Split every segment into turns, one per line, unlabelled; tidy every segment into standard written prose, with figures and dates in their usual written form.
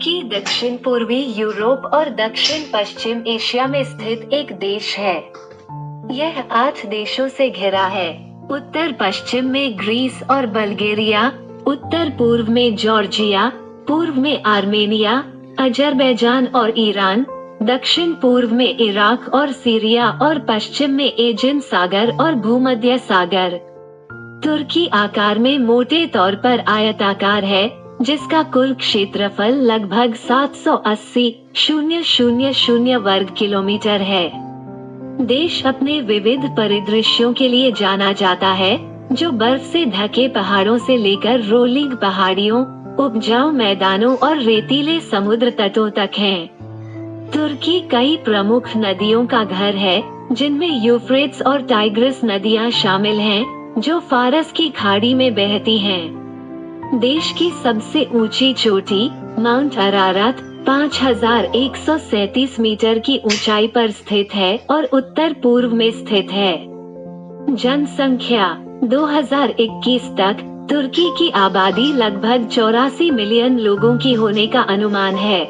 तुर्की दक्षिण पूर्वी यूरोप और दक्षिण पश्चिम एशिया में स्थित एक देश है। यह 8 देशों से घिरा है। उत्तर पश्चिम में ग्रीस और बल्गेरिया, उत्तर पूर्व में जॉर्जिया, पूर्व में आर्मेनिया, अजरबैजान और ईरान, दक्षिण पूर्व में इराक और सीरिया और पश्चिम में एजियन सागर और भूमध्य सागर। तुर्की आकार में मोटे तौर पर आयताकार है, जिसका कुल क्षेत्रफल लगभग 780,000 वर्ग किलोमीटर है। देश अपने विविध परिदृश्यों के लिए जाना जाता है, जो बर्फ से ढके पहाड़ों से लेकर रोलिंग पहाड़ियों, उपजाऊ मैदानों और रेतीले समुद्र तटों तक है। तुर्की कई प्रमुख नदियों का घर है, जिनमें यूफ्रेट्स और टाइग्रिस नदियां शामिल हैं, जो फारस की खाड़ी में बहती हैं। देश की सबसे ऊंची चोटी माउंट अरारत 5,137 मीटर की ऊंचाई पर स्थित है और उत्तर पूर्व में स्थित है। जनसंख्या 2021 तक तुर्की की आबादी लगभग 84 मिलियन लोगों की होने का अनुमान है।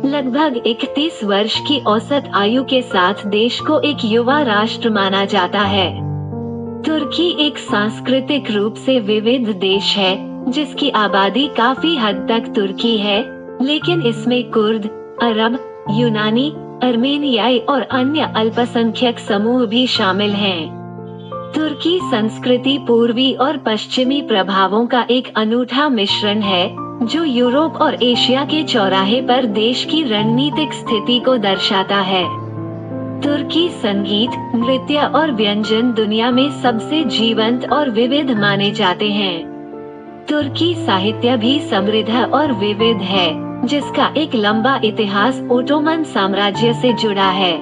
लगभग 31 वर्ष की औसत आयु के साथ देश को एक युवा राष्ट्र माना जाता है। तुर्की एक सांस्कृतिक रूप से विविध देश है, जिसकी आबादी काफी हद तक तुर्की है, लेकिन इसमें कुर्द, अरब, यूनानी, अर्मेनियाई और अन्य अल्पसंख्यक समूह भी शामिल हैं। तुर्की संस्कृति पूर्वी और पश्चिमी प्रभावों का एक अनूठा मिश्रण है, जो यूरोप और एशिया के चौराहे पर देश की रणनीतिक स्थिति को दर्शाता है। तुर्की संगीत, नृत्य और व्यंजन दुनिया में सबसे जीवंत और विविध माने जाते हैं। तुर्की साहित्य भी समृद्ध और विविध है, जिसका एक लंबा इतिहास ओटोमन साम्राज्य से जुड़ा है।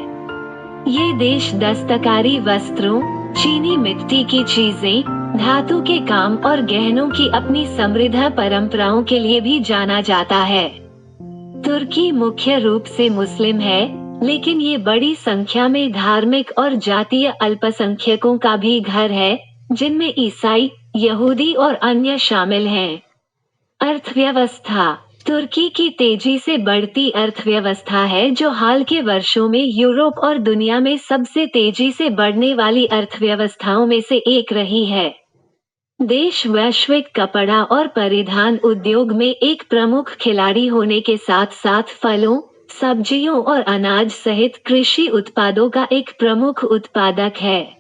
ये देश दस्तकारी वस्त्रों, चीनी मिट्टी की चीजें, धातु के काम और गहनों की अपनी समृद्ध परंपराओं के लिए भी जाना जाता है। तुर्की मुख्य रूप से मुस्लिम है, लेकिन ये बड़ी संख्या में धार्मिक और जातीय अल्पसंख्यकों का भी घर है, जिनमें ईसाई, यहूदी और अन्य शामिल हैं। अर्थव्यवस्था तुर्की की तेजी से बढ़ती अर्थव्यवस्था है, जो हाल के वर्षों में यूरोप और दुनिया में सबसे तेजी से बढ़ने वाली अर्थव्यवस्थाओं में से एक रही है। देश वैश्विक कपड़ा और परिधान उद्योग में एक प्रमुख खिलाड़ी होने के साथ साथ फलों, सब्जियों और अनाज सहित कृषि उत्पादों का एक प्रमुख उत्पादक है।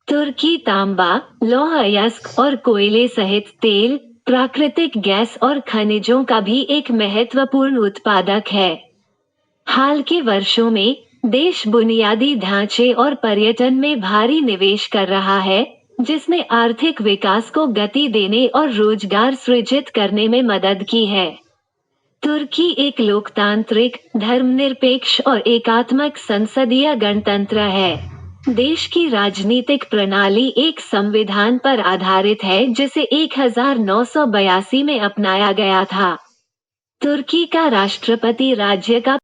तुर्की तांबा, लौह अयस्क और कोयले सहित तेल, प्राकृतिक गैस और खनिजों का भी एक महत्वपूर्ण उत्पादक है। हाल के वर्षों में देश बुनियादी ढांचे और पर्यटन में भारी निवेश कर रहा है, जिसने आर्थिक विकास को गति देने और रोजगार सृजित करने में मदद की है। तुर्की एक लोकतांत्रिक, धर्मनिरपेक्ष और एकात्मक संसदीय गणतंत्र है। देश की राजनीतिक प्रणाली एक संविधान पर आधारित है, जिसे 1982 में अपनाया गया था। तुर्की का राष्ट्रपति राज्य का